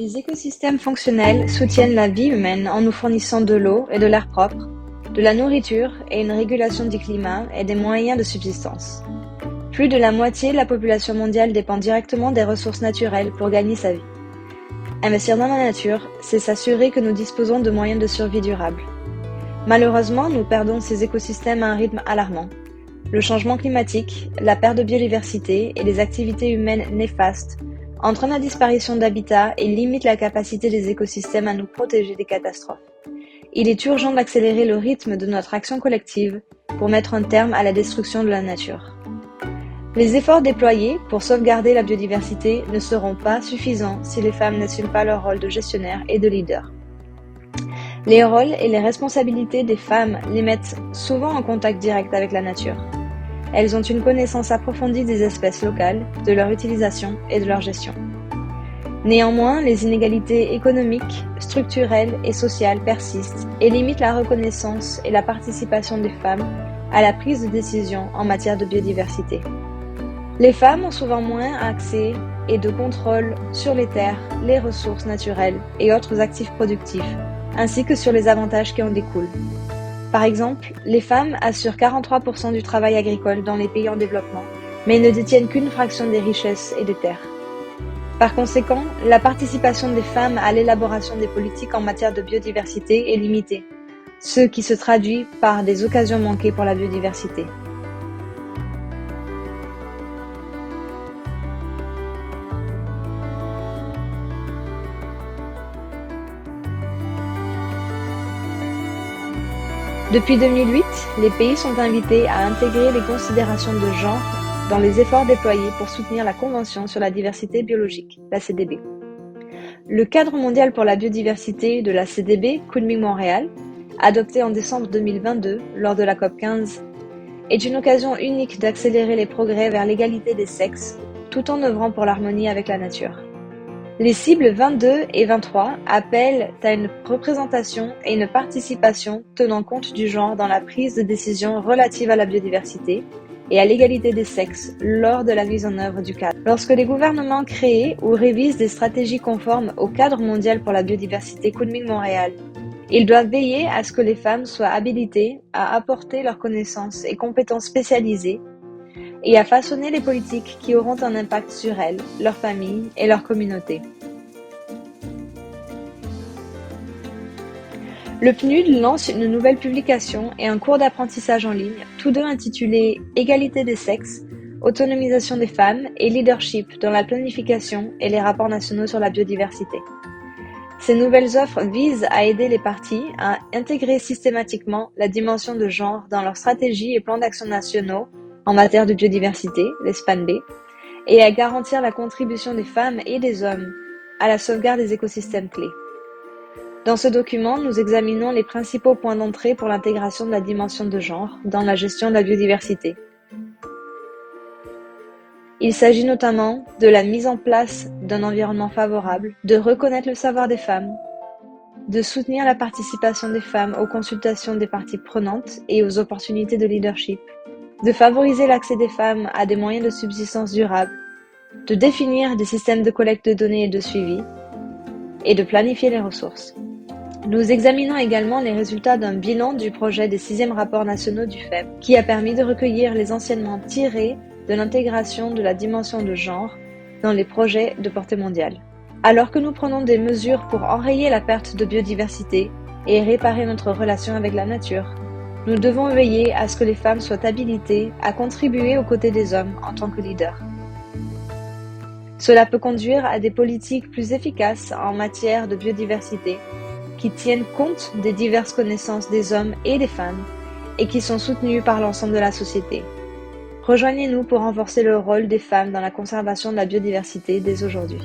Les écosystèmes fonctionnels soutiennent la vie humaine en nous fournissant de l'eau et de l'air propre, de la nourriture et une régulation du climat et des moyens de subsistance. Plus de la moitié de la population mondiale dépend directement des ressources naturelles pour gagner sa vie. Investir dans la nature, c'est s'assurer que nous disposons de moyens de survie durables. Malheureusement, nous perdons ces écosystèmes à un rythme alarmant. Le changement climatique, la perte de biodiversité et les activités humaines néfastes entraînent la disparition d'habitats et limitent la capacité des écosystèmes à nous protéger des catastrophes. Il est urgent d'accélérer le rythme de notre action collective pour mettre un terme à la destruction de la nature. Les efforts déployés pour sauvegarder la biodiversité ne seront pas suffisants si les femmes n'assument pas leur rôle de gestionnaire et de leader. Les rôles et les responsabilités des femmes les mettent souvent en contact direct avec la nature. Elles ont une connaissance approfondie des espèces locales, de leur utilisation et de leur gestion. Néanmoins, les inégalités économiques, structurelles et sociales persistent et limitent la reconnaissance et la participation des femmes à la prise de décision en matière de biodiversité. Les femmes ont souvent moins accès et de contrôle sur les terres, les ressources naturelles et autres actifs productifs, ainsi que sur les avantages qui en découlent. Par exemple, les femmes assurent 43% du travail agricole dans les pays en développement, mais ne détiennent qu'une fraction des richesses et des terres. Par conséquent, la participation des femmes à l'élaboration des politiques en matière de biodiversité est limitée, ce qui se traduit par des occasions manquées pour la biodiversité. Depuis 2008, les pays sont invités à intégrer les considérations de genre dans les efforts déployés pour soutenir la Convention sur la diversité biologique, la CDB. Le cadre mondial pour la biodiversité de la CDB Kunming-Montréal, adopté en décembre 2022 lors de la COP15, est une occasion unique d'accélérer les progrès vers l'égalité des sexes, tout en œuvrant pour l'harmonie avec la nature. Les cibles 22 et 23 appellent à une représentation et une participation tenant compte du genre dans la prise de décision relative à la biodiversité et à l'égalité des sexes lors de la mise en œuvre du cadre. Lorsque les gouvernements créent ou révisent des stratégies conformes au cadre mondial pour la biodiversité Kunming-Montréal, ils doivent veiller à ce que les femmes soient habilitées à apporter leurs connaissances et compétences spécialisées et à façonner les politiques qui auront un impact sur elles, leurs familles et leur communauté. Le PNUD lance une nouvelle publication et un cours d'apprentissage en ligne, tous deux intitulés « Égalité des sexes, autonomisation des femmes et leadership dans la planification et les rapports nationaux sur la biodiversité ». Ces nouvelles offres visent à aider les parties à intégrer systématiquement la dimension de genre dans leurs stratégies et plans d'action nationaux en matière de biodiversité, les SPANB, et à garantir la contribution des femmes et des hommes à la sauvegarde des écosystèmes clés. Dans ce document, nous examinons les principaux points d'entrée pour l'intégration de la dimension de genre dans la gestion de la biodiversité. Il s'agit notamment de la mise en place d'un environnement favorable, de reconnaître le savoir des femmes, de soutenir la participation des femmes aux consultations des parties prenantes et aux opportunités de leadership, de favoriser l'accès des femmes à des moyens de subsistance durables, de définir des systèmes de collecte de données et de suivi, et de planifier les ressources. Nous examinons également les résultats d'un bilan du projet des 6e rapports nationaux du FEM, qui a permis de recueillir les enseignements tirés de l'intégration de la dimension de genre dans les projets de portée mondiale. Alors que nous prenons des mesures pour enrayer la perte de biodiversité et réparer notre relation avec la nature, nous devons veiller à ce que les femmes soient habilitées à contribuer aux côtés des hommes en tant que leaders. Cela peut conduire à des politiques plus efficaces en matière de biodiversité, qui tiennent compte des diverses connaissances des hommes et des femmes et qui sont soutenues par l'ensemble de la société. Rejoignez-nous pour renforcer le rôle des femmes dans la conservation de la biodiversité dès aujourd'hui.